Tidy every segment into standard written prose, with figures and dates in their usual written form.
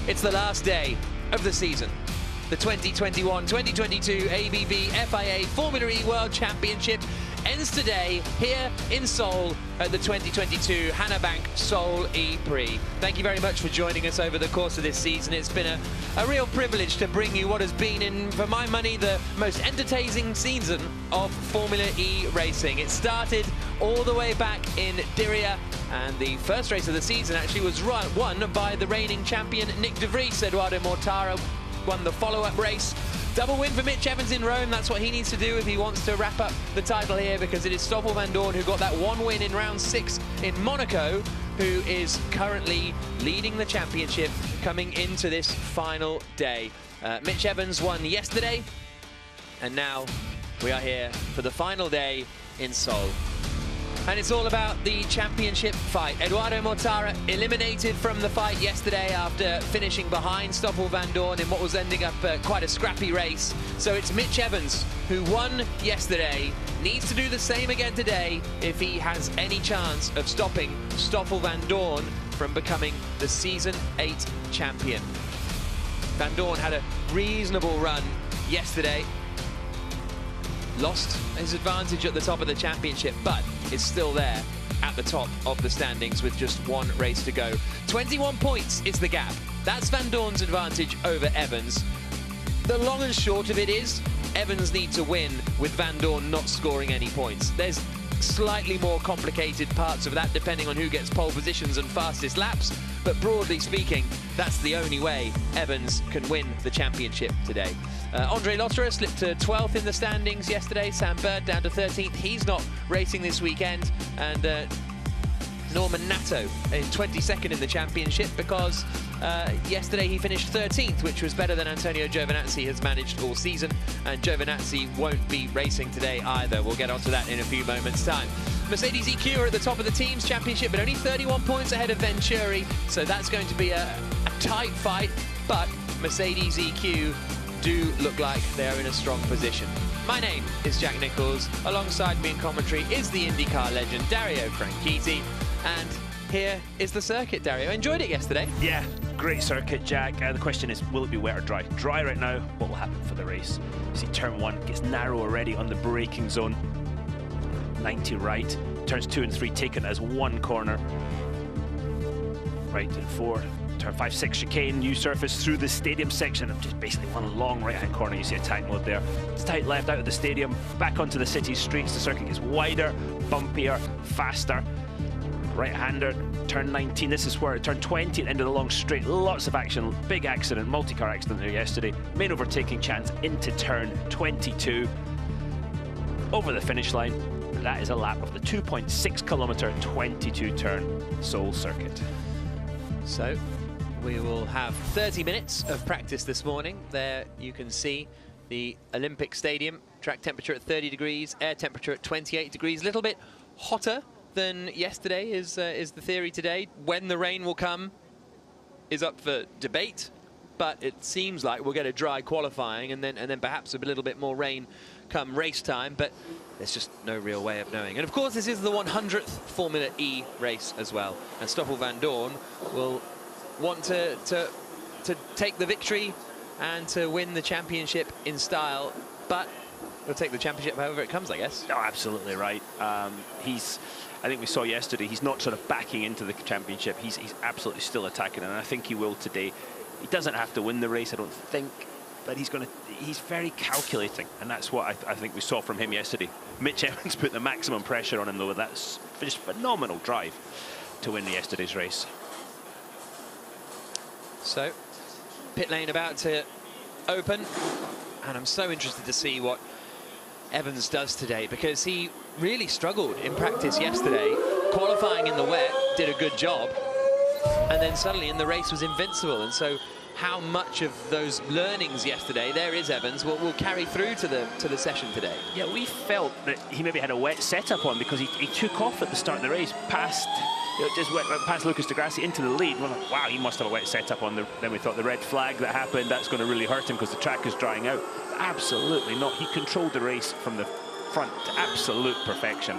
It's the last day of the season. The 2021-2022 ABB FIA Formula E World Championship ends today here in Seoul at the 2022 Hana Bank Seoul E-Prix. Thank you very much for joining us over the course of this season. It's been a real privilege to bring you what has been, in, for my money, the most entertaining season of Formula E racing. It started all the way back in Diriyah, and the first race of the season actually was won by the reigning champion Nick de Vries. Eduardo Mortara won the follow-up race. Double win for Mitch Evans in Rome. That's what he needs to do if he wants to wrap up the title here, because it is Stoffel Vandoorne who got that one win in round 6 in Monaco, who is currently leading the championship coming into this final day. Mitch Evans won yesterday, and now we are here for the final day in Seoul. And it's all about the championship fight. Eduardo Mortara eliminated from the fight yesterday after finishing behind Stoffel Vandoorne in what was ending up quite a scrappy race. So it's Mitch Evans, who won yesterday, needs to do the same again today if he has any chance of stopping Stoffel Vandoorne from becoming the Season 8 champion. Vandoorne had a reasonable run yesterday. Lost his advantage at the top of the championship, but is still there at the top of the standings with just one race to go. 21 points is the gap. That's Vandoorne's advantage over Evans. The long and short of it is, Evans needs to win with Vandoorne not scoring any points. There's slightly more complicated parts of that depending on who gets pole positions and fastest laps, but broadly speaking, that's the only way Evans can win the championship today. Andre Lotterer slipped to 12th in the standings yesterday. Sam Bird down to 13th. He's not racing this weekend. And Norman Nato in 22nd in the championship because yesterday he finished 13th, which was better than Antonio Giovinazzi has managed all season. And Giovinazzi won't be racing today either. We'll get onto that in a few moments' time. Mercedes EQ are at the top of the team's championship, but only 31 points ahead of Venturi. So that's going to be a tight fight, but Mercedes EQ do look like they're in a strong position. My name is Jack Nichols. Alongside me in commentary is the IndyCar legend Dario Franchitti, and here is the circuit. Dario, enjoyed it yesterday? Yeah, great circuit, Jack. The question is, will it be wet or dry? Dry right now, what will happen for the race? You see turn 1 gets narrow already on the braking zone. 90 right, turns 2 and 3 taken as one corner. Right and 4. Turn 5, 6 chicane, new surface through the stadium section of just basically one long right-hand corner. You see attack mode there. It's tight left out of the stadium, back onto the city streets. The circuit gets wider, bumpier, faster. Right-hander, turn 19. This is where turn 20 at the end of the long straight. Lots of action, big accident, multi-car accident there yesterday. Main overtaking chance into turn 22. Over the finish line. That is a lap of the 2.6 kilometer, 22 turn Seoul circuit. So we will have 30 minutes of practice this morning. There you can see the Olympic Stadium. Track temperature at 30 degrees, air temperature at 28 degrees. A little bit hotter than yesterday is the theory today. When the rain will come is up for debate, but it seems like we'll get a dry qualifying and then perhaps a little bit more rain come race time, but there's just no real way of knowing. And of course, this is the 100th Formula E race as well, and Stoffel Vandoorne will want to take the victory and to win the championship in style, but he'll take the championship however it comes, I guess. No, absolutely right. I think we saw yesterday, he's not sort of backing into the championship. He's absolutely still attacking, and I think he will today. He doesn't have to win the race, I don't think, but he's very calculating, and that's what I think we saw from him yesterday. Mitch Evans put the maximum pressure on him, though, with that just phenomenal drive to win yesterday's race. So, pit lane about to open, and I'm so interested to see what Evans does today, because he really struggled in practice yesterday. Qualifying in the wet, did a good job, and then suddenly in the race was invincible, and so how much of those learnings yesterday, there is Evans, will carry through to the session today. Yeah, we felt that he maybe had a wet setup on because he took off at the start of the race, past just went past Lucas de Grassi into the lead. We're like, wow, he must have a wet setup on. Then we thought the red flag that happened, that's going to really hurt him because the track is drying out. Absolutely not. He controlled the race from the front to absolute perfection.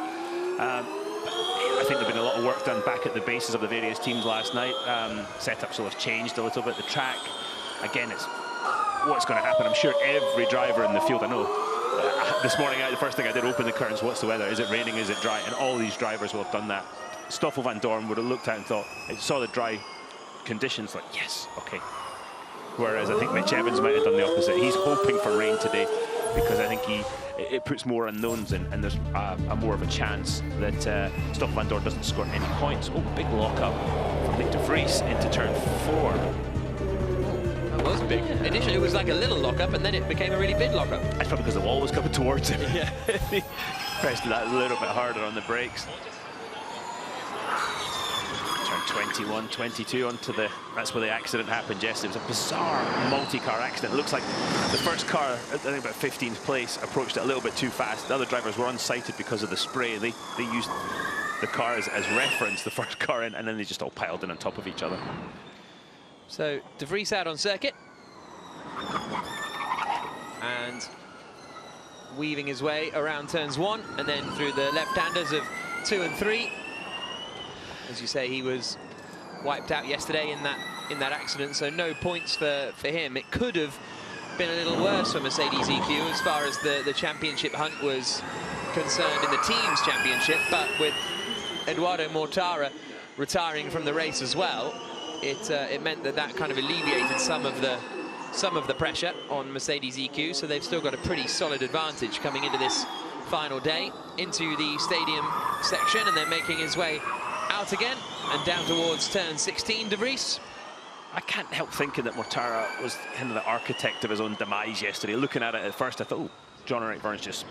I think there's been a lot of work done back at the bases of the various teams last night. Setups will have changed a little bit. The track, again, it's what's going to happen. I'm sure every driver in the field, I know, this morning, the first thing I did, open the curtains, what's the weather? Is it raining? Is it dry? And all these drivers will have done that. Stoffel van Dorn would have looked at it and thought, I saw the dry conditions, like, yes, okay. Whereas I think Mitch Evans might have done the opposite. He's hoping for rain today because I think it puts more unknowns in, and there's a more of a chance that Stoffel van Dorn doesn't score any points. Oh, big lock-up from Nick de Vries into turn 4. That was big. Initially, it was like a little lock-up, and then it became a really big lock-up. That's probably because the wall was coming towards him. Yeah. He pressed that a little bit harder on the brakes. Turn 21, 22 onto the... That's where the accident happened, Jess. It was a bizarre multi-car accident. It looks like the first car, I think about 15th place, approached it a little bit too fast. The other drivers were unsighted because of the spray. They used the cars as reference, the first car in, and then they just all piled in on top of each other. So de Vries out on circuit. And weaving his way around turns 1 and then through the left-handers of 2 and 3. As you say, he was wiped out yesterday in that accident, so no points for him. It could have been a little worse for Mercedes EQ as far as the championship hunt was concerned in the team's championship, but with Eduardo Mortara retiring from the race as well, it meant that kind of alleviated some of the pressure on Mercedes EQ, so they've still got a pretty solid advantage coming into this final day, into the stadium section, and they're making his way out again and down towards turn 16, de Vries. I can't help thinking that Mortara was kind of the architect of his own demise yesterday. Looking at it at first, I thought, oh, Jean-Eric Vergne's just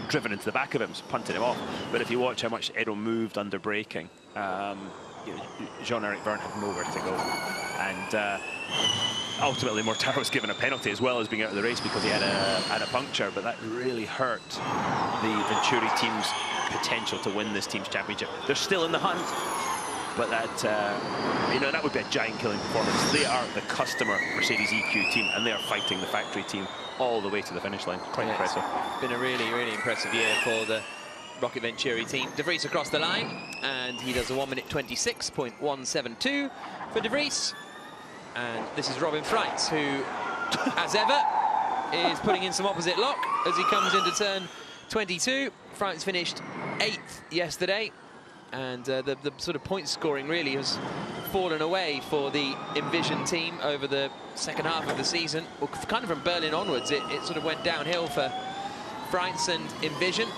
driven into the back of him, punted him off. But if you watch how much Edo moved under braking, Jean-Eric Vergne had nowhere to go. And ultimately, Mortara was given a penalty as well as being out of the race because he had a puncture, but that really hurt the Venturi team's potential to win this team's championship. They're still in the hunt, but that would be a giant killing performance. They are the customer Mercedes EQ team, and they are fighting the factory team all the way to the finish line. Quite impressive. It's been a really, really impressive year for the Rocket Venturi team. De Vries across the line, and he does a 1 minute 26.172 for de Vries. And this is Robin Freitz, who, as ever, is putting in some opposite lock as he comes into turn 22. Freitz finished 8th yesterday, and the sort of point scoring really has fallen away for the Envision team over the second half of the season. Well, kind of from Berlin onwards, it sort of went downhill for Freitz and Envision.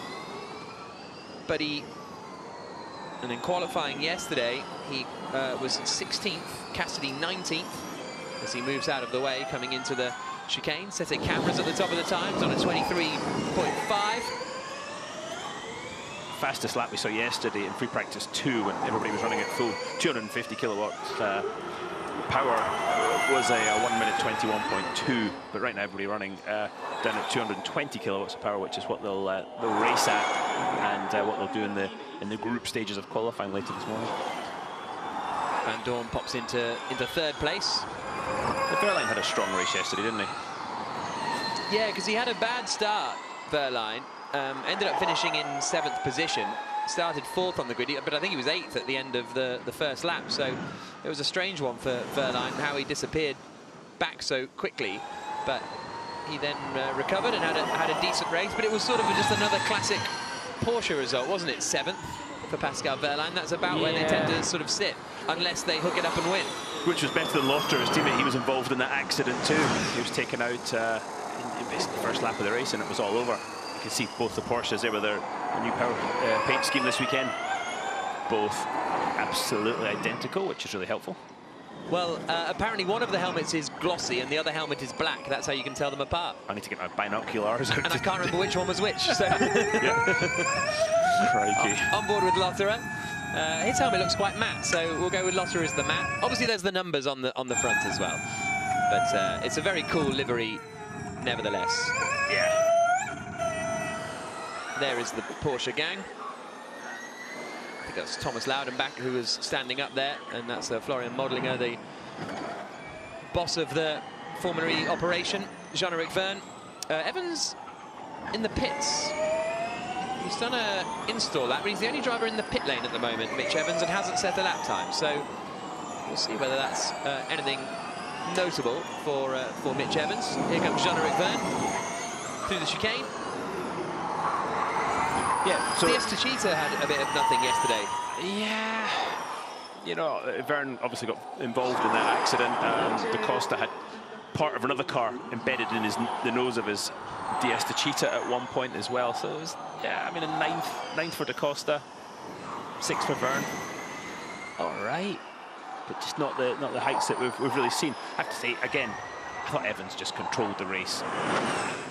But and in qualifying yesterday, he was 16th, Cassidy 19th, as he moves out of the way coming into the chicane. Setting cameras at the top of the times on a 23.5. Fastest lap we saw yesterday in free practice 2 when everybody was running at full 250 kilowatts power was a 1 minute 21.2, but right now everybody running down at 220 kilowatts of power, which is what they'll race at, and what they'll do in the group stages of qualifying later this morning. Van Dorn pops into 3rd place. The Verline had a strong race yesterday, didn't he? Yeah, because he had a bad start, Verline. Ended up finishing in 7th position, started 4th on the grid, but I think he was 8th at the end of the first lap, so it was a strange one for Verline, how he disappeared back so quickly, but he then recovered and had a decent race, but it was sort of just another classic Porsche result, wasn't it? 7th for Pascal Verline. That's about where they tend to sort of sit, unless they hook it up and win. Which was better than Lotter, his teammate. He was involved in that accident too. He was taken out in basically the first lap of the race, and it was all over. You can see both the Porsches there with their new power paint scheme this weekend. Both absolutely identical, which is really helpful. Well, apparently one of the helmets is glossy and the other helmet is black. That's how you can tell them apart. I need to get my binoculars out. And I can't remember which one was which. So Crikey. On board with Lotterer. His helmet looks quite matte, so we'll go with Lotterer as the matte. Obviously, there's the numbers on the front as well. but it's a very cool livery, nevertheless. Yeah. There is the Porsche gang. I think that's Thomas Loudenbach who was standing up there, and that's Florian Modlinger, the boss of the Formula E operation. Jean-Eric Verne. Evans in the pits. He's done an install lap, but he's the only driver in the pit lane at the moment, Mitch Evans, and hasn't set a lap time. So we'll see whether that's anything notable for Mitch Evans. Here comes Jean-Eric Verne through the chicane. Yeah, so Diaz-Techeetah had a bit of nothing yesterday. Yeah, you know, Verne obviously got involved in that accident. Da Costa had part of another car embedded in the nose of his Diaz-Techeetah at one point as well. So it was, yeah, I mean, a ninth for Da Costa, 6 for Verne. All right, but just not the heights that we've really seen. I have to say again, I thought Evans just controlled the race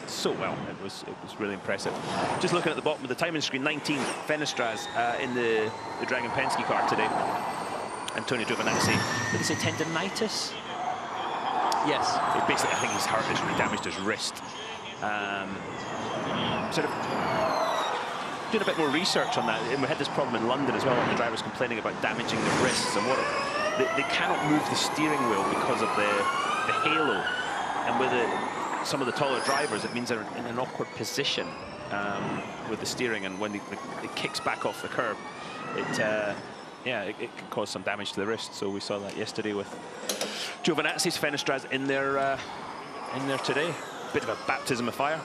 so well. It was really impressive. Just looking at the bottom of the timing screen, 19th, Fenestras in the Dragon Penske car today. Antonio Giovinazzi, did he say tendinitis? Yes. Basically, I think he's hurt, he damaged his wrist. Sort of doing a bit more research on that. And we had this problem in London as well, and the drivers complaining about damaging their wrists and what they cannot move the steering wheel because of the halo. And with some of the taller drivers, it means they're in an awkward position with the steering, and when it kicks back off the curb, it can cause some damage to the wrist. So we saw that yesterday with Giovinazzi's Fenestras in there today. Bit of a baptism of fire.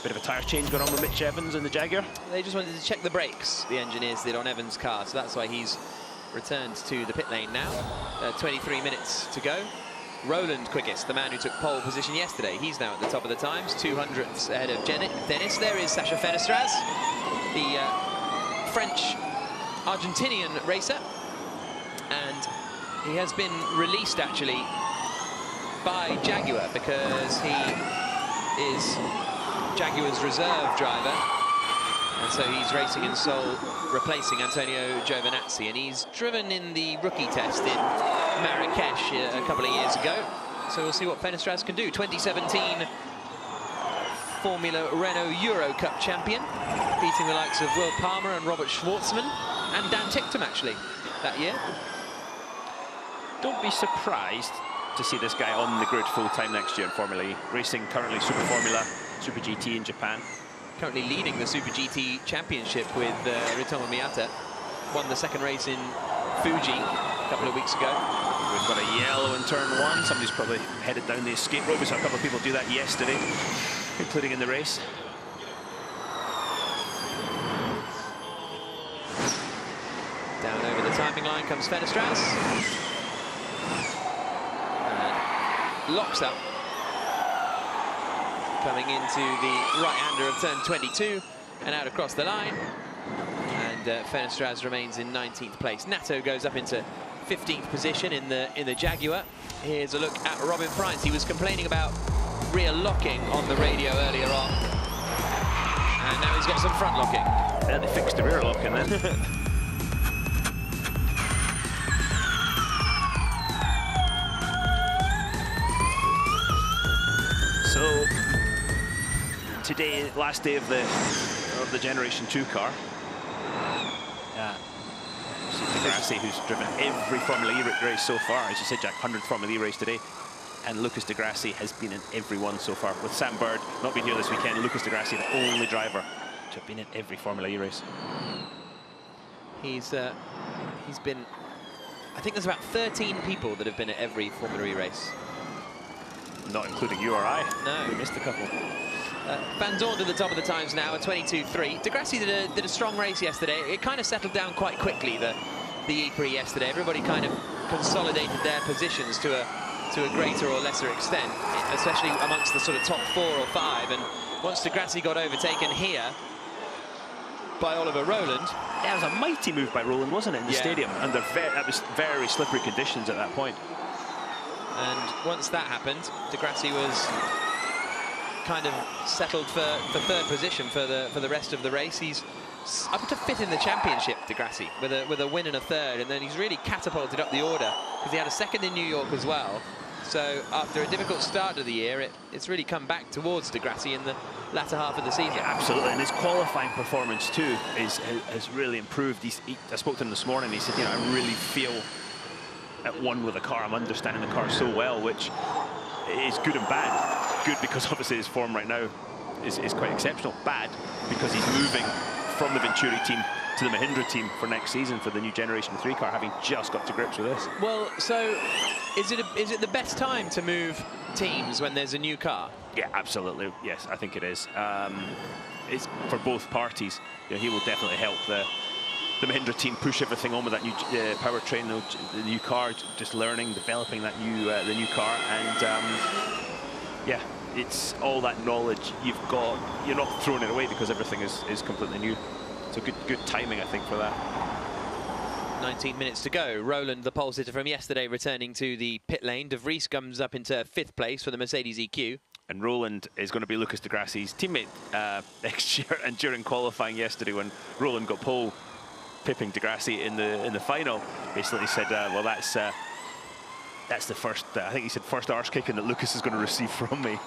Bit of a tyre change going on with Mitch Evans and the Jaguar. They just wanted to check the brakes, the engineers did, on Evans' car, so that's why he's returned to the pit lane now. 23 minutes to go. Roland quickest, the man who took pole position yesterday. He's now at the top of the times, 200ths ahead of Dennis. There is Sacha Fenestras, the French-Argentinian racer. And he has been released, actually, by Jaguar, because he is Jaguar's reserve driver. And so he's racing in Seoul, replacing Antonio Giovinazzi. And he's driven in the rookie test in Marrakesh a couple of years ago. So we'll see what Fenestras can do. 2017 Formula Renault Euro Cup champion, beating the likes of Will Palmer and Robert Schwartzman, and Dan Ticktum, actually, that year. Don't be surprised to see this guy on the grid full-time next year in Formula E. Racing currently Super Formula, Super GT in Japan. Currently leading the Super GT Championship with Ritomo Miyata. Won the second race in Fuji a couple of weeks ago. We've got a yellow in turn 1. Somebody's probably headed down the escape rope. We saw a couple of people do that yesterday, including in the race. Down over the timing line comes Fenestras. Locks up. Coming into the right-hander of turn 22 and out across the line. And Fenestras remains in 19th place. Nato goes up into 15th position in the Jaguar. Here's a look at Robin Frijns. He was complaining about rear locking on the radio earlier on. And now he's got some front locking. Yeah, they fixed the rear locking then. So today, last day of the Generation 2 car. Yeah. Di Grassi, who's driven every Formula E race so far, as you said, Jack, 100th Formula E race today. And Lucas Di Grassi has been in every one so far. With Sam Bird not being here this weekend, Lucas Di Grassi, the only driver to have been in every Formula E race. He's been, I think there's about 13 people that have been at every Formula E race. Not including you or I. No. We missed a couple. Van Dorn to the top of the times now at 22.3. Di Grassi did a strong race yesterday. It kind of settled down quite quickly, the E-Prix yesterday. Everybody kind of consolidated their positions to a greater or lesser extent, especially amongst the sort of top 4 or 5. And once Di Grassi got overtaken here by Oliver Rowland. Yeah, it was a mighty move by Rowland, wasn't it, in the stadium? Under that was very slippery conditions at that point. And once that happened, Di Grassi was kind of settled for third position for the rest of the race. He's up to 5th in the championship, Di Grassi, with a win and a third, and then he's really catapulted up the order because he had a second in New York as well. So after a difficult start of the year, it's really come back towards Di Grassi in the latter half of the season. Yeah, absolutely, and his qualifying performance too has really improved. I spoke to him this morning. He said, you know, I really feel at one with the car. I'm understanding the car so well, which is good and bad. Good because obviously his form right now is quite exceptional. Bad because he's moving from the Venturi team to the Mahindra team for next season for the new Generation 3 car, having just got to grips with this. Well, so is it the best time to move teams when there's a new car? Yeah, absolutely. Yes, I think it is. It's for both parties. You know, he will definitely help the Mahindra team push everything on with that new powertrain, the new car, just learning, developing that new the new car, and yeah, it's all that knowledge you've got. You're not throwing it away because everything is completely new. So good timing, I think, for that. 19 minutes to go. Roland, the pole sitter from yesterday, returning to the pit lane. De Vries comes up into 5th place for the Mercedes EQ. And Roland is going to be Lucas Di Grassi's teammate next year. And during qualifying yesterday, when Roland got pole, pipping Di Grassi in the final, basically said, well, that's the first, I think he said, first arse kicking that Lucas is going to receive from me.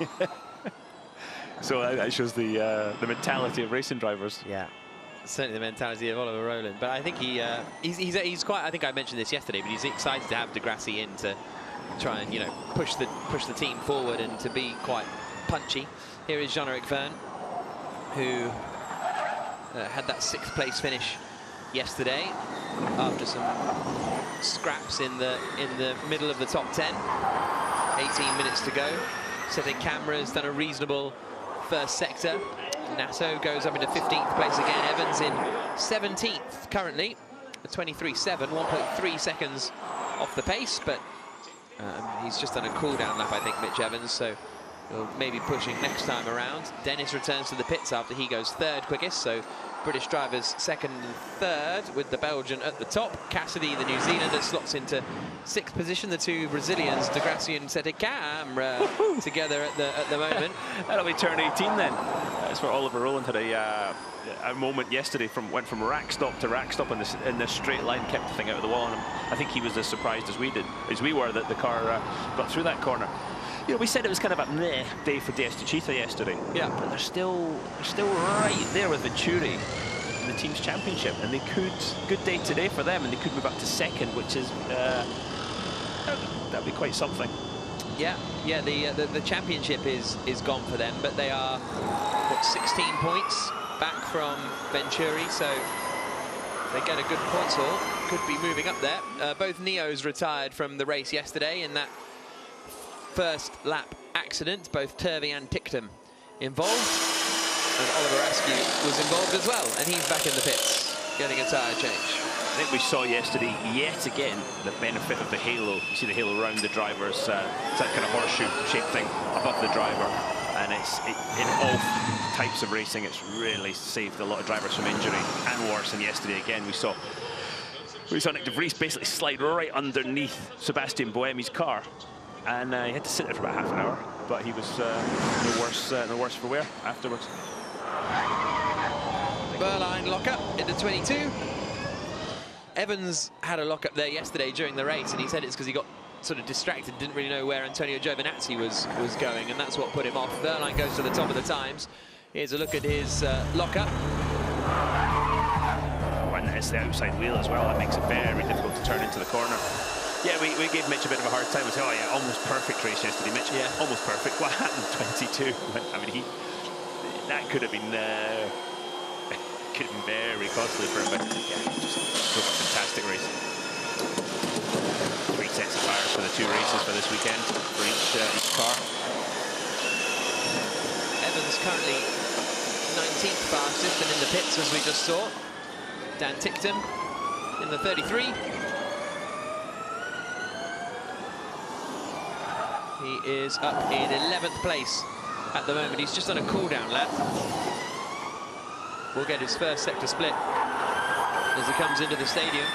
So that shows the mentality of racing drivers. Yeah. Certainly the mentality of Oliver Roland, but I think he's quite. I think I mentioned this yesterday, but he's excited to have Di Grassi in to try and, you know, push the team forward and to be quite punchy. Here is Jean-Eric Verne, who had that 6th place finish yesterday after some scraps in the middle of the top 10. 18 minutes to go. Setting cameras, done a reasonable first sector. Nasso goes up into 15th place again. Evans in 17th currently, 23.7, 1.3 seconds off the pace, but he's just done a cool-down lap, I think, Mitch Evans, so he'll maybe pushing next time around. Dennis returns to the pits after he goes 3rd quickest, so British drivers 2nd and 3rd with the Belgian at the top. Cassidy, the New Zealander, slots into 6th position. The two Brazilians, Di Grassi and Sete Camara, together at the moment. That'll be turn 18 then. That's where Oliver Roland had a moment yesterday. Went from rack stop to rack stop in this straight line, kept the thing out of the wall, and I think he was as surprised as we were that the car got through that corner. You know, we said it was kind of a meh day for De Estachita yesterday. Yeah, but they're still right there with Venturi in the team's championship, and they could, good day today for them, and they could move up to 2nd, which is that'd be quite something. Yeah, the championship is gone for them, but they are what, 16 points back from Venturi, so they get a good points haul. Could be moving up there. Both Neos retired from the race yesterday in that first lap accident. Both Turvey and Tictum involved, and Oliver Askew was involved as well, and he's back in the pits getting a tyre change. I think we saw yesterday yet again the benefit of the halo. You see the halo around the drivers, it's that kind of horseshoe shaped thing above the driver, and in all types of racing it's really saved a lot of drivers from injury and worse. And yesterday again we saw Nick De Vries basically slide right underneath Sebastian Buemi's car, and he had to sit there for about half an hour, but he was no worse for wear afterwards. Berline lock-up into 22. Evans had a lock-up there yesterday during the race, and he said it's because he got sort of distracted, didn't really know where Antonio Giovinazzi was going, and that's what put him off. Berline goes to the top of the times. Here's a look at his lock-up. When it's the outside wheel as well, that makes it very difficult to turn into the corner. Yeah, we gave Mitch a bit of a hard time. We said, oh yeah, almost perfect race yesterday, Mitch. Yeah, almost perfect. What happened? 22. I mean, that could have been very costly for him, but yeah, just a fantastic race. 3 sets of tires for the 2 races for this weekend for each car. Evans currently 19th fastest and in the pits, as we just saw. Dan Tictum in the 33. He is up in 11th place at the moment. He's just on a cool-down lap. We'll get his first sector split as he comes into the stadium.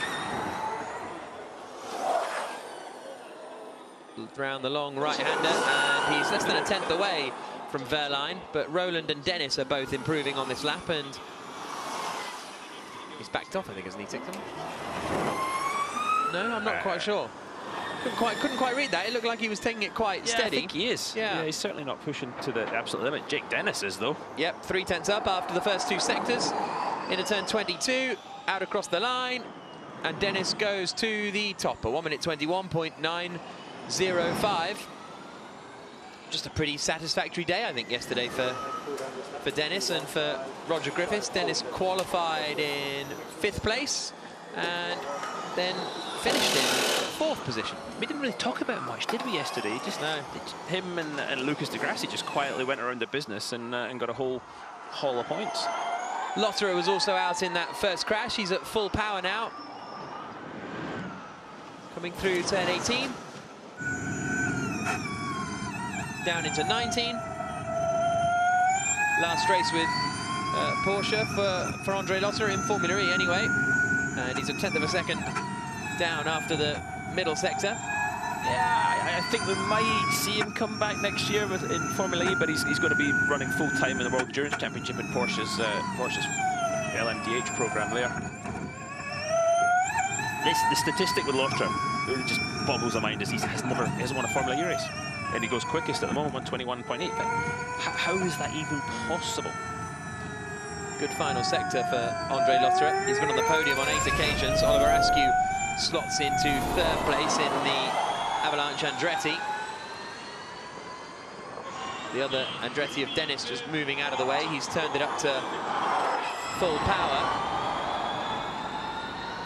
Round the long right-hander, and he's less than a 10th away from Verline, but Roland and Dennis are both improving on this lap, and he's backed off, I think, hasn't he, Tictum? No, I'm not quite sure. Couldn't quite read that. It looked like he was taking it quite steady. I think he is. Yeah. He's certainly not pushing to the absolute limit. Jake Dennis is, though. Yep, 3/10 up after the first 2 sectors. Into turn 22, out across the line, and Dennis goes to the top. A 1 minute 21.905. Just a pretty satisfactory day, I think, yesterday for Dennis and for Roger Griffiths. Dennis qualified in 5th place and then finished in 4th position. We didn't really talk about it much, did we, yesterday? Just no. Him and Lucas de Grassi just quietly went around the business and got a whole haul of points. Lotterer was also out in that first crash. He's at full power now. Coming through turn 18. Down into 19. Last race with Porsche for Andre Lotterer in Formula E anyway. And he's a 1/10 of a second down after the middle sector. Yeah, I think we might see him come back next year in Formula E, but he's going to be running full-time in the World Endurance Championship in Porsche's LMDH program there. The statistic with Lotterer, it just boggles the mind, is he hasn't won a Formula E race. And he goes quickest at the moment, 1:21.8. But how is that even possible? Good final sector for Andre Lotterer. He's been on the podium on 8 occasions. Oliver Askew slots into 3rd place in the Avalanche Andretti. The other Andretti of Dennis just moving out of the way. He's turned it up to full power.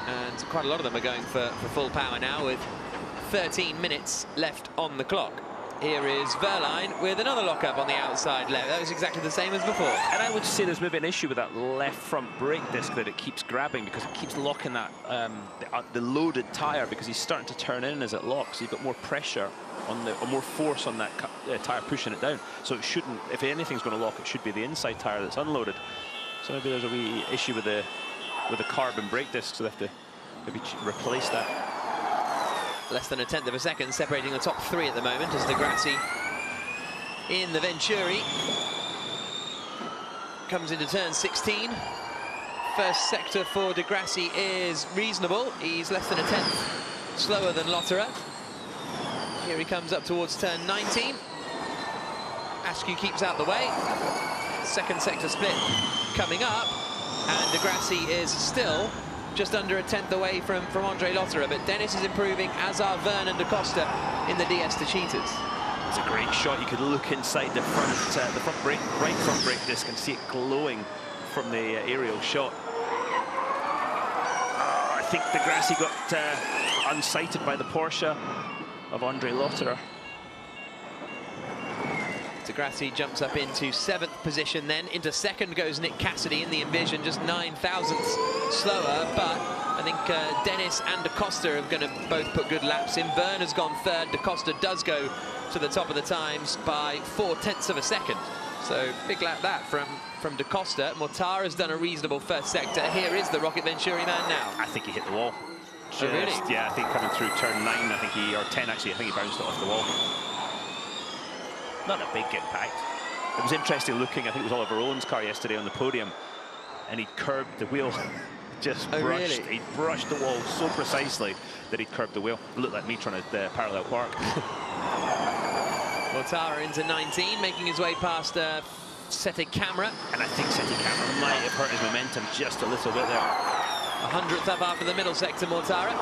And quite a lot of them are going for full power now with 13 minutes left on the clock. Here is Verline with another lockup on the outside left. That was exactly the same as before. And I would say there's maybe an issue with that left front brake disc that it keeps grabbing because it keeps locking that the loaded tyre, because he's starting to turn in as it locks. So you've got more pressure on or more force on that tyre pushing it down. So it shouldn't, if anything's going to lock, it should be the inside tyre that's unloaded. So maybe there's a wee issue with the carbon brake disc, so they have to maybe replace that. Less than a 1/10 of a second separating the top 3 at the moment as de Grassi in the Venturi comes into turn 16. First sector for de Grassi is reasonable. He's less than a 1/10 slower than Lotterer. Here he comes up towards turn 19. Askew keeps out the way. Second sector split coming up, and de Grassi is still just under a 1/10 away from Andre Lotterer, but Dennis is improving, as are Vernon da Costa in the DS de Cheetahs. It's a great shot. You could look inside the front brake, right front brake disc, and see it glowing from the aerial shot. I think de Grassi got unsighted by the Porsche of Andre Lotterer. De Grassi jumps up into 7th position, then into 2nd goes Nick Cassidy in the Envision, just 9 thousandths slower, but I think Dennis and da Costa are going to both put good laps in. Verne has gone 3rd. Da Costa does go to the top of the times by 4/10 of a second. So big lap that from da Costa. Mortara has done a reasonable first sector. Here is the Rocket Venturi man now. I think he hit the wall. Oh, really? Yeah, I think coming through turn 9, or 10 actually, I think he bounced it off the wall. Not a big impact. It was interesting looking, I think it was Oliver Owen's car yesterday on the podium, and he curbed the wheel. Just brushed, really? He brushed the wall so precisely that he curbed the wheel. It looked like me trying to parallel park. Mortara into 19, making his way past Sete Camera. And I think Sete Camera might have hurt his momentum just a little bit there. 100th up after the middle sector, Mortara.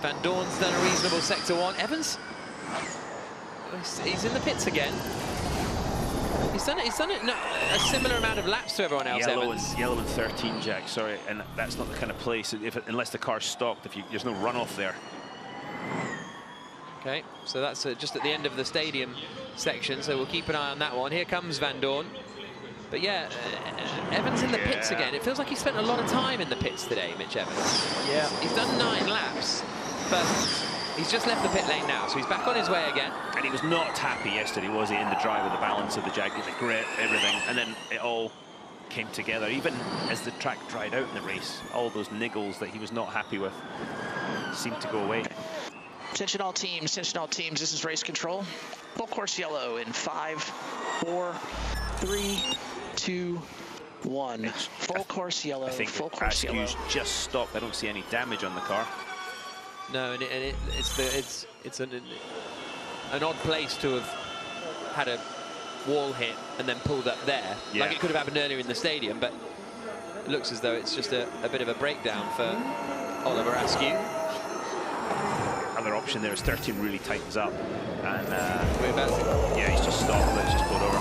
Van Dorn's done a reasonable sector 1. Evans, he's in the pits again. He's done a similar amount of laps to everyone else. Yellow and 13, Jack. Sorry, and that's not the kind of place. Unless the car's stopped, there's no runoff there. Okay, so that's just at the end of the stadium section. So we'll keep an eye on that one. Here comes Van Dorn. But yeah, Evans in the pits again. It feels like he spent a lot of time in the pits today, Mitch Evans. Yeah. He's done 9 laps, but he's just left the pit lane now, so he's back on his way again. And he was not happy yesterday, was he, in the drive with the balance of the Jag, the grip, everything. And then it all came together, even as the track dried out in the race. All those niggles that he was not happy with seemed to go away. Attention all teams, this is race control. Full course yellow in 5, 4, 3, 2, 1. Full course yellow. I think full course yellow. Askew's just stopped. I don't see any damage on the car. No, and it's an odd place to have had a wall hit and then pulled up there. Yeah. Like it could have happened earlier in the stadium, but it looks as though it's just a bit of a breakdown for Oliver Askew. Other option there is 13 really tightens up, and We're about to... yeah, he's just stopped. Let's just pull it over.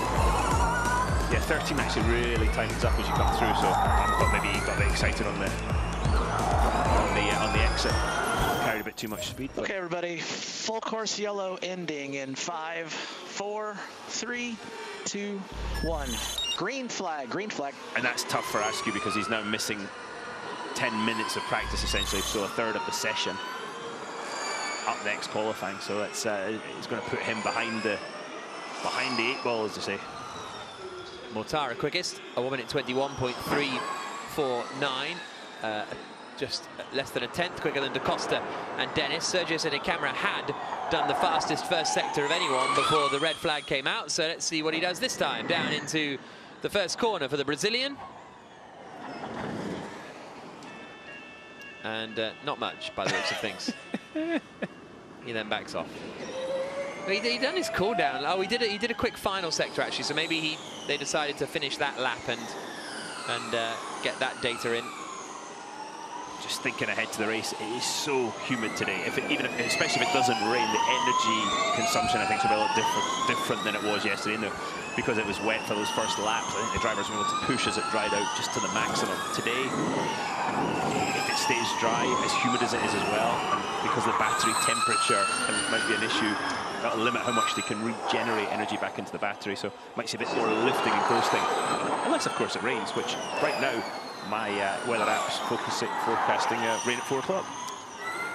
Yeah, 13 actually really tightens up as you come through. So I thought maybe he got a bit excited on the exit, carried a bit too much speed. Okay, everybody, full course yellow ending in 5, 4, 3, 2, 1. Green flag, green flag. And that's tough for Askew because he's now missing 10 minutes of practice essentially, so a third of the session up next qualifying. So it's going to put him behind the 8 ball, as they say. Mortara quickest, a 1 minute 21.349. Just less than a tenth quicker than Da Costa and Dennis. Sergio Senecamera had done the fastest first sector of anyone before the red flag came out. So let's see what he does this time. Down into the first corner for the Brazilian. And not much by the looks of things. He then backs off. He done his cool down. Oh, he did a quick final sector actually. So maybe they decided to finish that lap and get that data in. Just thinking ahead to the race, it is so humid today. Especially if it doesn't rain, the energy consumption I think will be a lot different than it was yesterday. Because it was wet for those first laps, I think the drivers were able to push as it dried out just to the maximum. Today, if it stays dry, as humid as it is as well, and because the battery temperature might be an issue, that'll limit how much they can regenerate energy back into the battery. So might see a bit more lifting and coasting, unless of course it rains, which right now my weather app's forecasting rain at 4 o'clock.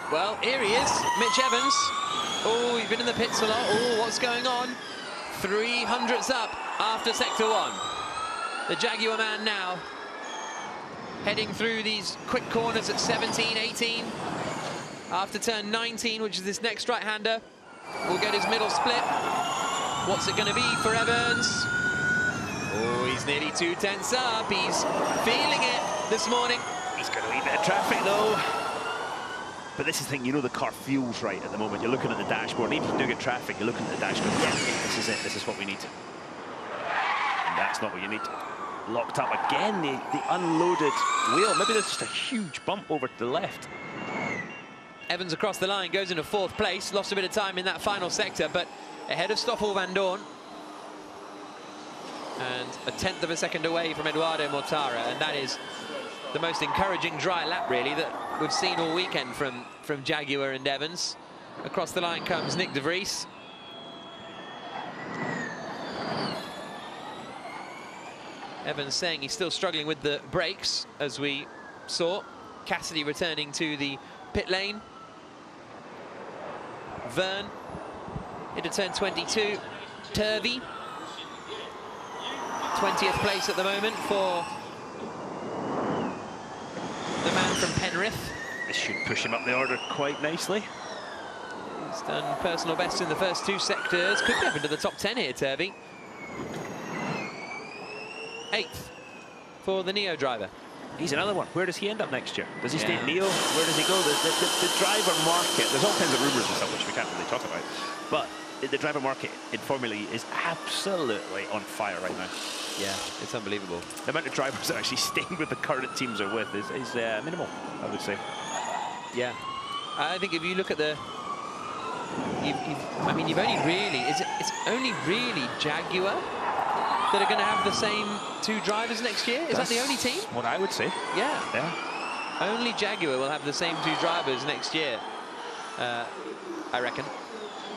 Well, here he is, Mitch Evans. Oh, he's been in the pits a lot. Oh, what's going on? 300s up after sector 1. The Jaguar man now heading through these quick corners at 17, 18. After turn 19, which is this next right-hander, will get his middle split. What's it going to be for Evans? Oh, he's nearly 2 tenths up. He's feeling it this morning. He's got a wee bit of traffic though. But this is the thing, you know the car feels right at the moment. You're looking at the dashboard, and even if you do get traffic, you're looking at the dashboard. Yeah, this is it. This is what we need. And that's not what you need. Locked up again, the unloaded wheel. Maybe there's just a huge bump over to the left. Evans across the line, goes into 4th place. Lost a bit of time in that final sector, but ahead of Stoffel Van Dorn. And a 10th of a second away from Eduardo Mortara, and that is the most encouraging dry lap, really, that we've seen all weekend from Jaguar and Evans. Across the line comes Nick de Vries. Evans saying he's still struggling with the brakes, as we saw. Cassidy returning to the pit lane. Verne into turn 22. Turvey, 20th place at the moment for the man from Penrith. This should push him up the order quite nicely. He's done personal best in the first 2 sectors. Could be up into the top 10 here, Turvey. 8th for the Neo driver. He's another one. Where does he end up next year? Does he stay at Neo? Where does he go? The driver market, there's all kinds of rumours and stuff which we can't really talk about. But the driver market in Formula E is absolutely on fire right now. Yeah, it's unbelievable. The amount of drivers that are actually staying with the current teams are with is minimal, I would say. Yeah, I think if you look at the, I mean, you've only really, it's only really Jaguar that are going to have the same 2 drivers next year. Is that the only team? What I would say. Yeah. Yeah. Only Jaguar will have the same 2 drivers next year, I reckon.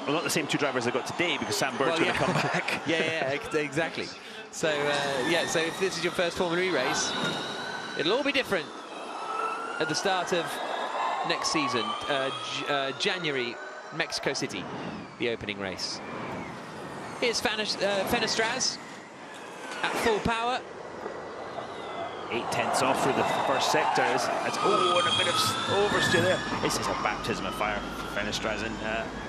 Well, not the same 2 drivers they got today, because Sam Bird's going to come back. yeah, exactly. So, yeah, so if this is your first Formula E race, it'll all be different at the start of next season. January, Mexico City, the opening race. Here's Fenestraz at full power. 8 tenths off through the first sector. And a bit of oversteer there. This is a baptism of fire for Fenestraz, and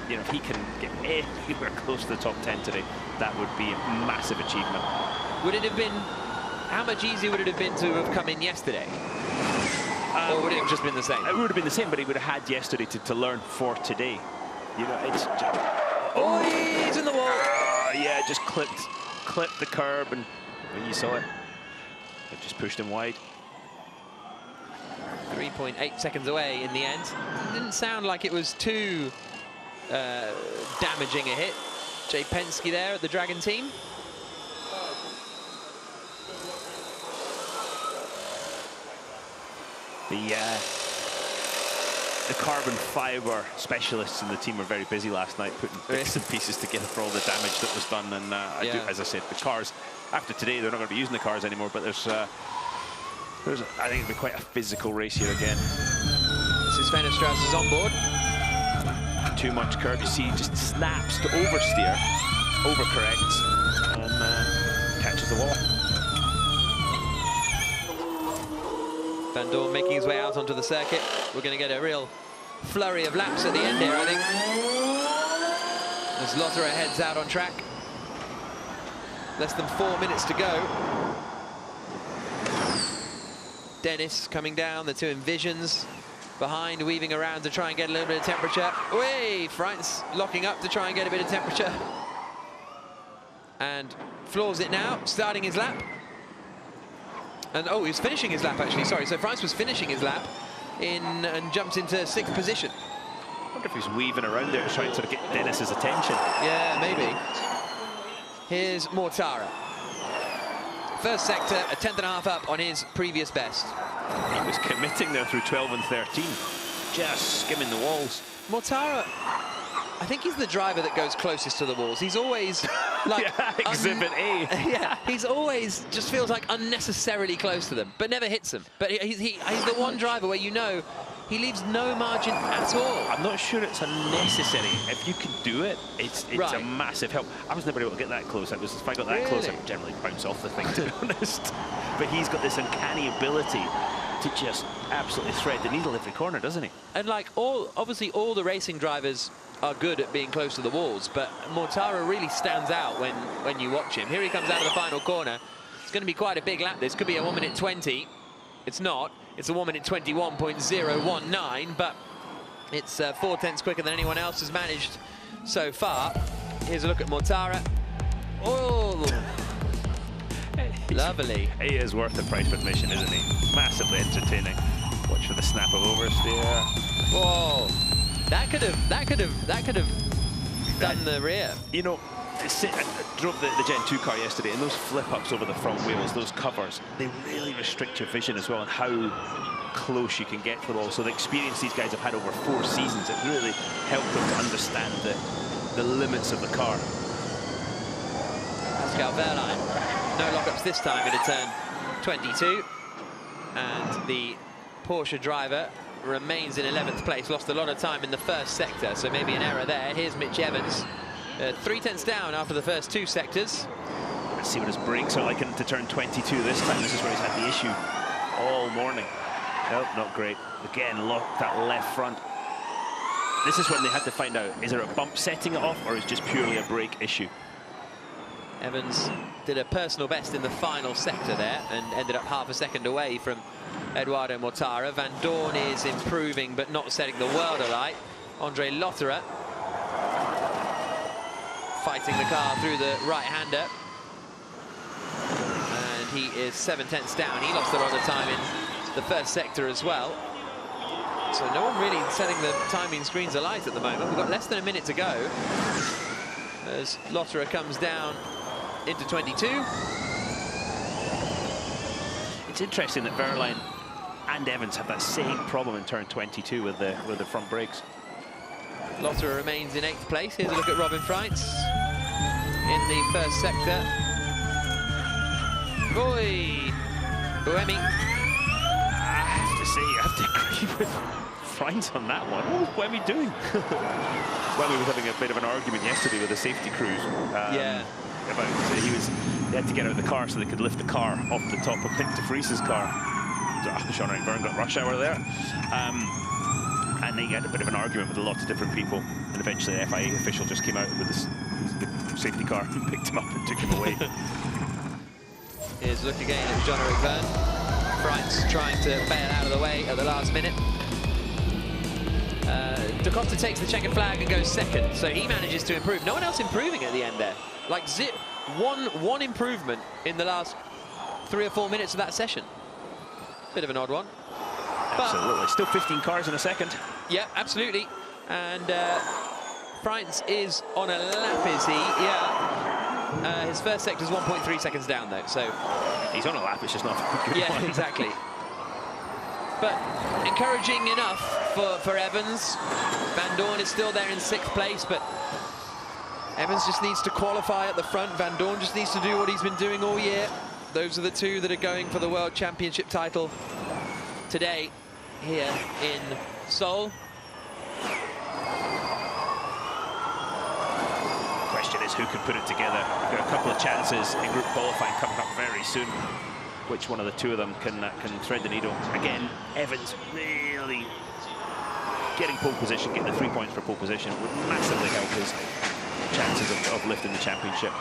you know, if he can get anywhere close to the top 10 today, that would be a massive achievement. Would it have been How much easier would it have been to have come in yesterday? Or would it have just been the same? It would have been the same, but he would have had yesterday to learn for today. You know, it's just, oh, he's in the wall. Yeah, just clipped the curb, and when you saw it, it just pushed him wide. 3.8 seconds away in the end. It didn't sound like it was too damaging a hit. Jay Penske there at the Dragon team. The carbon fiber specialists in the team were very busy last night putting bits and pieces together for all the damage that was done. And as I said, the cars, after today, they're not going to be using the cars anymore, but there's I think it'll be quite a physical race here again. This is Fennestrauss is on board. Too much curb, you see, he just snaps to oversteer, overcorrects, and catches the wall. Van Dorn making his way out onto the circuit. We're going to get a real flurry of laps at the end here, I think. As Lotterer heads out on track. Less than 4 minutes to go. Dennis coming down, the two Envisions behind, weaving around to try and get a little bit of temperature. Way, Frantz locking up to try and get a bit of temperature. And floors it now, starting his lap. And oh, he was finishing his lap actually, sorry. So Frantz was finishing his lap and jumps into 6th position. I wonder if he's weaving around there to try and sort of get Dennis's attention. Yeah, maybe. Here's Mortara. First sector, a 10th.5 up on his previous best. He was committing there through 12 and 13, just skimming the walls. Mortara, I think he's the driver that goes closest to the walls. He's always like Exhibit A. Yeah, he's always just feels like unnecessarily close to them, but never hits them. But he's the one driver where you know he leaves no margin at all. I'm not sure it's unnecessary. If you can do it, it's right. A massive help. I was never able to get that close. If I got that close, I would generally bounce off the thing, to be honest. But he's got this uncanny ability to just absolutely thread the needle every corner, doesn't he? And like obviously all the racing drivers are good at being close to the walls, but Mortara really stands out when you watch him. Here he comes out of the final corner. It's going to be quite a big lap. This could be a 1 minute 20. It's not. It's a 1 minute 21.019, but it's 4 tenths quicker than anyone else has managed so far. Here's a look at Mortara. Oh, lovely. He is worth the price of admission, isn't he? Massively entertaining. Watch for the snap of oversteer. Whoa. That could have done the rear. You know, I drove the Gen 2 car yesterday, and those flip-ups over the front wheels, those covers, they really restrict your vision as well on how close you can get to the wall. So the experience these guys have had over 4 seasons, it really helped them to understand the limits of the car. Pascal Wehrlein, no lockups this time into turn 22. And the Porsche driver remains in 11th place, lost a lot of time in the first sector, so maybe an error there. Here's Mitch Evans, 3 tenths down after the first 2 sectors. Let's see what his brakes are like into turn 22 this time. This is where he's had the issue all morning. Nope, not great. Again, locked that left front. This is when they had to find out, is there a bump setting it off, or is it just purely a brake issue? Evans did a personal best in the final sector there and ended up half a second away from Eduardo Mortara. Van Dorn is improving but not setting the world alight. Andre Lotterer fighting the car through the right-hander. And he is 7 tenths down. He lost a lot of time in the first sector as well. So no one really setting the timing screens alight at the moment. We've got less than a minute to go as Lotterer comes down into 22. It's interesting that Wehrlein and Evans have that same problem in turn 22 with the front brakes. Lotterer remains in 8th place. Here's a look at Robin Frantz in the first sector. Boy, Buemi. I have to say, I have to agree with Frantz on that one. What was Buemi doing? Buemi was having a bit of an argument yesterday with the safety crews. Yeah. About they had to get out of the car so they could lift the car off the top of Pink de Vries's car. Sean Byrne got rush hour there. And they had a bit of an argument with a lot of different people, and eventually the FIA official just came out with the safety car and picked him up and took him away. Here's a look again at Jean-Eric Verne. Freins trying to bail out of the way at the last minute. Da Costa takes the checkered flag and goes second, so he manages to improve. No one else improving at the end there. Like one improvement in the last 3 or 4 minutes of that session. Bit of an odd one. Absolutely. But, still 15 cars in a second. Yeah, absolutely. And Freins is on a lap, is he? Yeah. His first sector's 1.3 seconds down, though, so... He's on a lap, it's just not a good Yeah, one. exactly. But encouraging enough for Evans. Van Dorn is still there in 6th place, but Evans just needs to qualify at the front. Van Dorn just needs to do what he's been doing all year. Those are the two that are going for the World Championship title today here in Seoul. Question is who can put it together. We've got a couple of chances in group qualifying coming up very soon. Which one of the two of them can thread the needle? Again, Evans really getting pole position, getting the 3 points for pole position would massively help his chances of lifting the championship.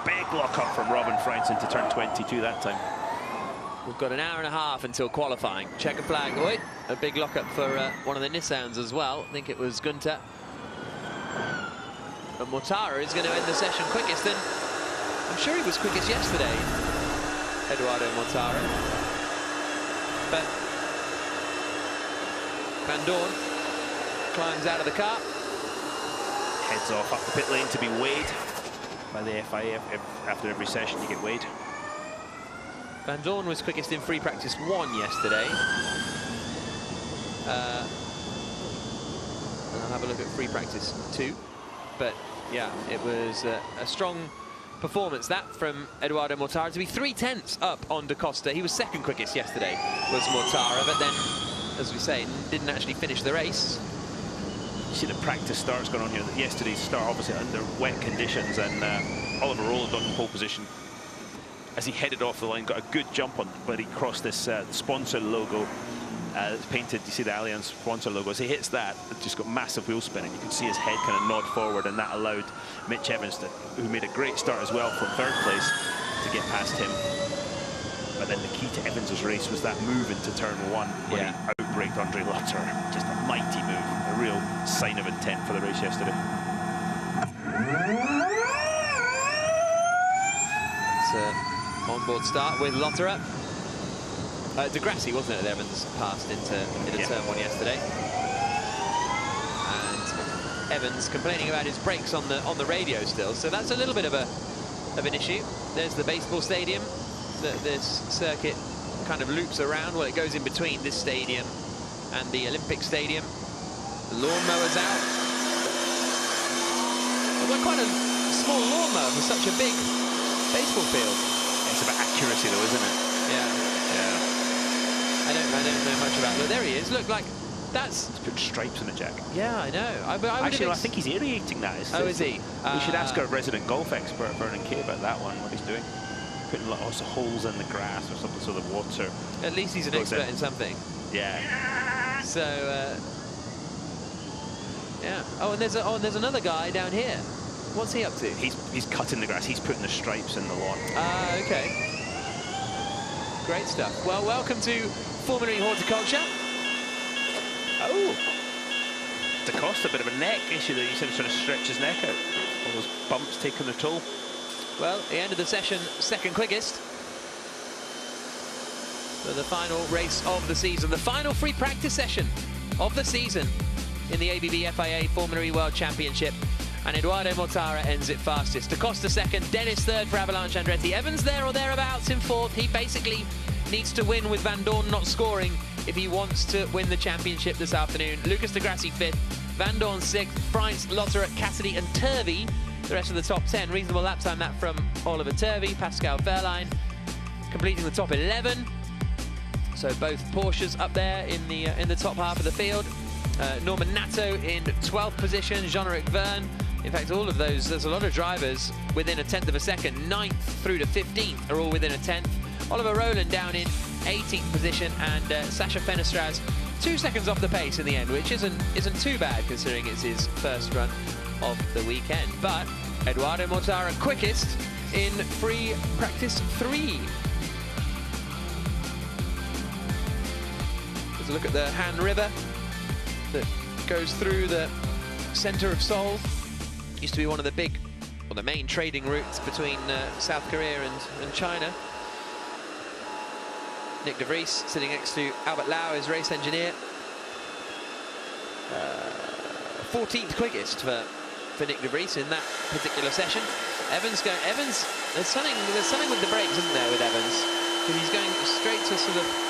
Big lock up from Robin Freins into turn 22 that time. We've got an hour and a half until qualifying. Checker flag. Oi, a big lock up for one of the Nissans as well. I think it was Gunter. But Mortara is going to end the session quickest, and I'm sure he was quickest yesterday, Eduardo Mortara. But Van Dorn climbs out of the car. Heads off up the pit lane to be weighed by the FIA. After every session you get weighed. Van Dorn was quickest in free practice 1 yesterday. And I'll have a look at free practice 2. But yeah, it was a strong performance that from Eduardo Mortara to be 3/10 up on Da Costa. He was second quickest yesterday, was Mortara, but then, as we say, didn't actually finish the race. You see the practice starts going on here. Yesterday's start obviously under wet conditions, and Oliver Rowland on pole position as he headed off the line, got a good jump on, but he crossed this sponsor logo. It's painted, you see the Allianz sponsor logo. As he hits that, it just got massive wheel spinning. You could see his head kind of nod forward, and that allowed Mitch Evans, who made a great start as well from 3rd place, to get past him. But then the key to Evans's race was that move into turn 1 when he outbraked Andre Lotterer. Just a mighty move, a real sign of intent for the race yesterday. It's an onboard start with Lotterer. Degrassi, wasn't it, that Evans passed into turn 1 yesterday. And Evans complaining about his brakes on the radio still, so that's a little bit of an issue. There's the baseball stadium that this circuit kind of loops around. Well, it goes in between this stadium and the Olympic Stadium. The lawnmower's out. We've got quite a small lawnmower for such a big baseball field. It's about accuracy though, isn't it? Yeah. Yeah. I don't know much about it. There he is. Look, like that's. He's put stripes on the jack. Yeah, I know. Actually, no, I think he's aerating that. Oh, is he? We should ask our resident golf expert, Vernon Kay, about that one. What he's doing. Putting lots of holes in the grass or something so the water. At least he's an expert in something. Yeah. So. Yeah. Oh, and there's another guy down here. What's he up to? He's cutting the grass. He's putting the stripes in the lawn. Ah, okay. Great stuff. Well, welcome to Formula E Horticulture. Oh, Da Costa, a bit of a neck issue there. You said he's trying to stretch his neck out. All those bumps taking their toll. Well, the end of the session, second quickest. For the final race of the season, the final free practice session of the season in the ABB FIA Formula E World Championship. And Eduardo Mortara ends it fastest. Da Costa second, Dennis third for Avalanche Andretti. Evans there or thereabouts in 4th. He basically needs to win with Van Dorn not scoring if he wants to win the championship this afternoon. Lucas Degrassi 5th, Van Dorn 6th, Freins, Lotterer, Cassidy and Turvey. The rest of the top 10. Reasonable lap time that from Oliver Turvey, Pascal Wehrlein completing the top 11. So both Porsches up there in the top half of the field. Norman Nato in 12th position, Jean-Eric Verne. In fact, all of those, there's a lot of drivers within a 10th of a second. 9th through to 15th are all within a 10th. Oliver Rowland down in 18th position, and Sasha Fenestraz 2 seconds off the pace in the end, which isn't too bad considering it's his first run of the weekend. But Eduardo Mortara quickest in free practice 3 There's a look at the Han River that goes through the center of Seoul. Used to be one of the big, or the main trading routes between South Korea and China. Nick de Vries sitting next to Albert Lau, his race engineer. 14th quickest for Nick de Vries in that particular session. Evans, there's something with the brakes, isn't there, with Evans? Because he's going straight to sort of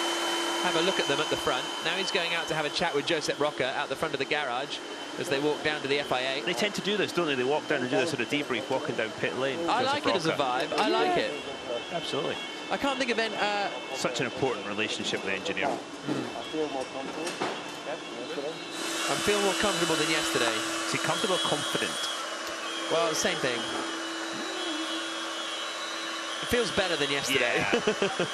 have a look at them at the front. Now he's going out to have a chat with Josep Roca out the front of the garage as they walk down to the FIA. They tend to do this, don't they? They walk down and do this sort of debrief, walking down pit lane. I like it as a vibe. I like it. Absolutely. I can't think of any... Such an important relationship with the engineer. I feel more comfortable. I'm feeling more comfortable than yesterday. Is he comfortable or confident? Well, same thing. It feels better than yesterday. Yeah.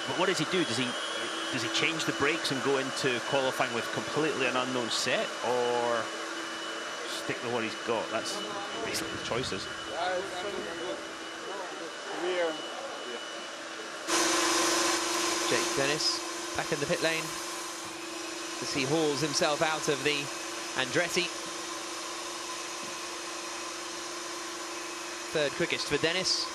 But what does he do? Does he change the brakes and go into qualifying with completely an unknown set, or stick with what he's got? That's basically the choices. Jake Dennis back in the pit lane as he hauls himself out of the Andretti. Third quickest for Dennis.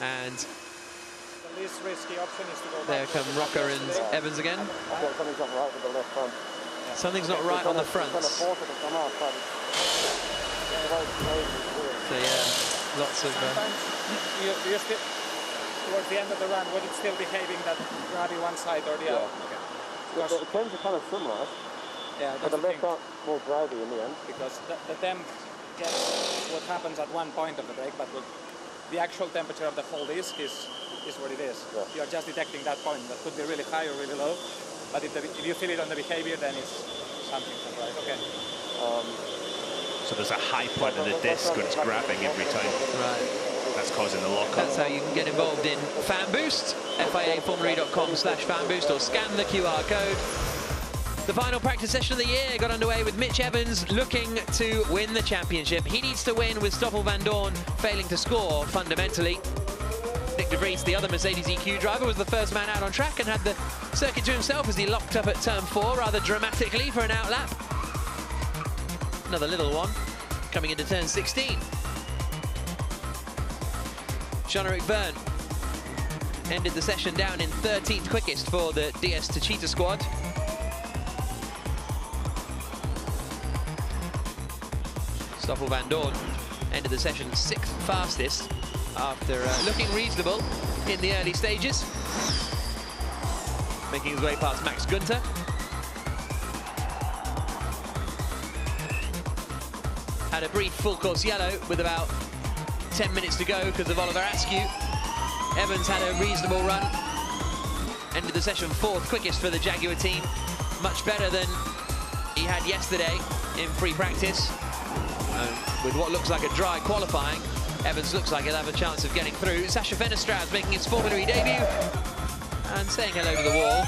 And The least risky option is to go there back come Roca and Evans again. Something's not right with the left front. Something's not right on the fronts. So yeah, lots of... Sometimes you still, towards the end of the run, would it still behaving that grabby one side or the other? Okay. The temps are kind of similar, Yeah, but that's the the left thing. are more grabby in the end. Because the temp gets what happens at one point of the brake, but the actual temperature of the hold is what it is. Yeah. You are just detecting that point. That could be really high or really low, but if you feel it on the behavior, then it's something not right. Okay. So there's a high point of the disc and it's grabbing every time. Right. That's causing the lockup. That's how you can get involved in Fan Boost. FIAFormulary.com/Fan Boost, or scan the QR code. The final practice session of the year got underway with Mitch Evans looking to win the championship. He needs to win with Stoffel van Dorn failing to score fundamentally. Nick de Vries, the other Mercedes EQ driver, was the first man out on track and had the circuit to himself as he locked up at turn 4 rather dramatically for an outlap. Another little one coming into turn 16. Jean-Eric Verne ended the session down in 13th quickest for the DS Techeetah squad. Stoffel van Dorn ended the session 6th fastest after looking reasonable in the early stages. Making his way past Max Günther. Had a brief full course yellow with about 10 minutes to go because of Oliver Askew. Evans had a reasonable run. Ended the session 4th quickest for the Jaguar team. Much better than he had yesterday in free practice. With what looks like a dry qualifying, Evans looks like he'll have a chance of getting through. Sacha Fennestra's making his Formulary debut and saying hello to the wall.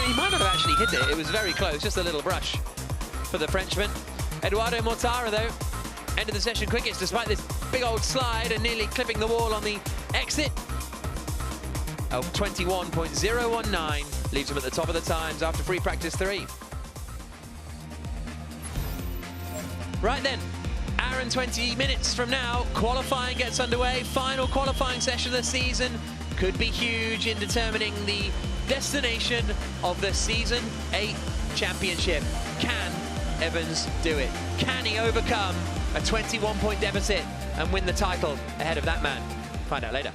He might not have actually hit it. It was very close, just a little brush for the Frenchman. Eduardo Mortara, though, ended the session quickest despite this big old slide and nearly clipping the wall on the exit of 21.019. Leaves him at the top of the times after free practice 3. Right then, hour and 20 minutes from now, qualifying gets underway. Final qualifying session of the season could be huge in determining the destination of the Season 8 championship. Can Evans do it? Can he overcome a 21-point deficit and win the title ahead of that man? Find out later.